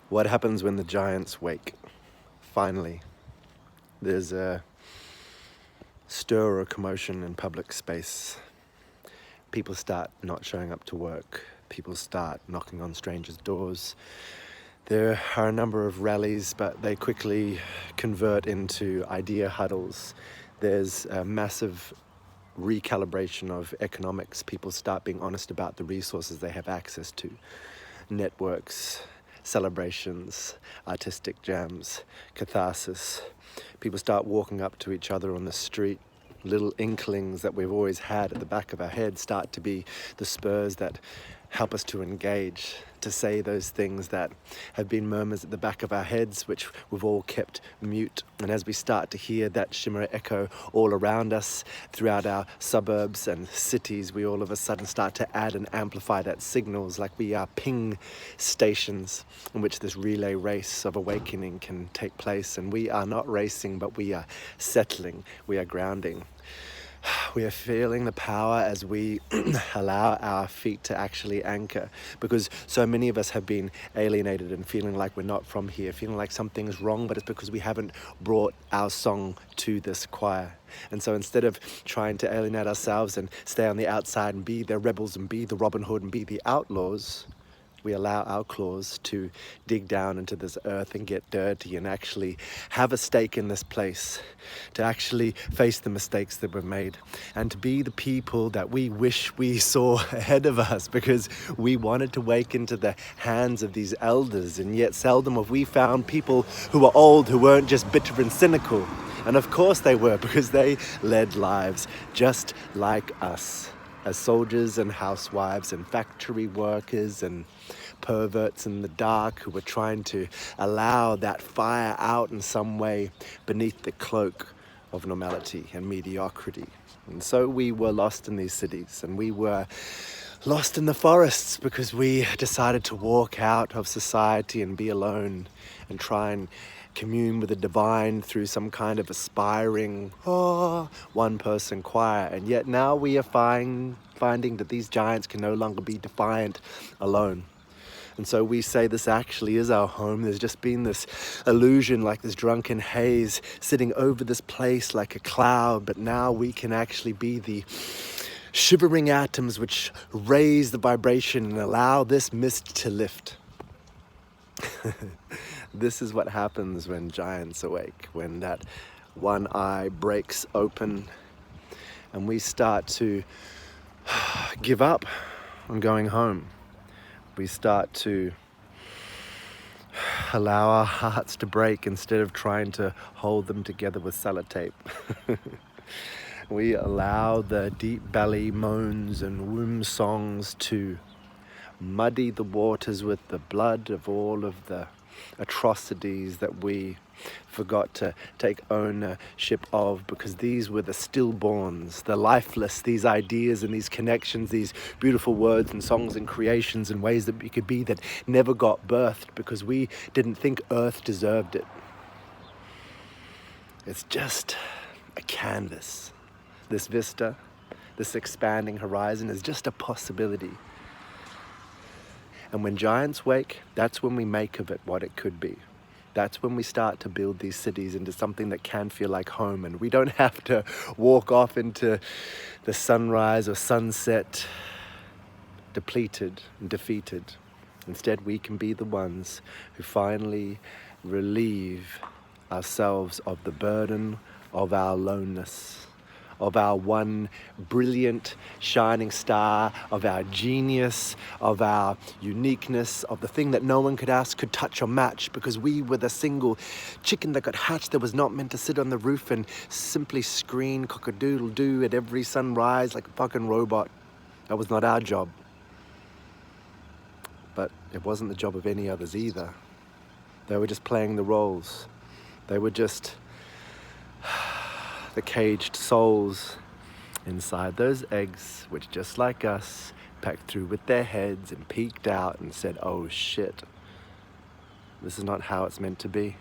What happens when the giants wake? Finally, there's a stir or commotion in public space. People start not showing up to work. People start knocking on strangers' doors. There are a number of rallies, but they quickly convert into idea huddles. There's a massive recalibration of economics. People start being honest about the resources they have access to. Networks, celebrations, artistic jams, catharsis. People start walking up to each other on the street. Little inklings that we've always had at the back of our head start to be the spurs that help us to engage, to say those things that have been murmurs at the back of our heads, which we've all kept mute. And as we start to hear that shimmer echo all around us throughout our suburbs and cities, we all of a sudden start to add and amplify that signals, like we are ping stations in which this relay race of awakening can take place. And we are not racing, but we are settling, we are grounding. We are feeling the power as we allow our feet to actually anchor, because so many of us have been alienated and feeling like we're not from here, feeling like something's wrong, but it's because we haven't brought our song to this choir. And so instead of trying to alienate ourselves and stay on the outside and be the rebels and be the Robin Hood and be the outlaws, we allow our claws to dig down into this earth and get dirty and actually have a stake in this place, to actually face the mistakes that we've made, and to be the people that we wish we saw ahead of us, because we wanted to wake into the hands of these elders, and yet seldom have we found people who are old, who weren't just bitter and cynical. And of course they were, because they led lives just like us, as soldiers and housewives and factory workers and perverts in the dark who were trying to allow that fire out in some way beneath the cloak of normality and mediocrity. And so we were lost in these cities, and we were lost in the forests, because we decided to walk out of society and be alone and try and commune with the divine through some kind of aspiring one-person choir. And yet now we are finding that these giants can no longer be defiant alone. And so we say this actually is our home. There's just been this illusion, like this drunken haze sitting over this place like a cloud, but now we can actually be the shivering atoms which raise the vibration and allow this mist to lift. This is what happens when giants awake, when that one eye breaks open and we start to give up on going home. We start to allow our hearts to break instead of trying to hold them together with sellotape. We allow the deep belly moans and womb songs to muddy the waters with the blood of all of the atrocities that we forgot to take ownership of, because these were the stillborns, the lifeless, these ideas and these connections, these beautiful words and songs and creations and ways that we could be, that never got birthed because we didn't think Earth deserved it. It's just a canvas. This vista, this expanding horizon is just a possibility. And when giants wake, that's when we make of it what it could be. That's when we start to build these cities into something that can feel like home. And we don't have to walk off into the sunrise or sunset depleted and defeated. Instead, we can be the ones who finally relieve ourselves of the burden of our aloneness, of our one brilliant shining star, of our genius, of our uniqueness, of the thing that no one could ask, could touch or match, because we were the single chicken that got hatched that was not meant to sit on the roof and simply scream cock-a-doodle-doo at every sunrise like a fucking robot. That was not our job. But it wasn't the job of any others either. They were just playing the roles. They were just the caged souls inside those eggs, which just like us, pecked through with their heads and peeked out and said, oh shit, this is not how it's meant to be.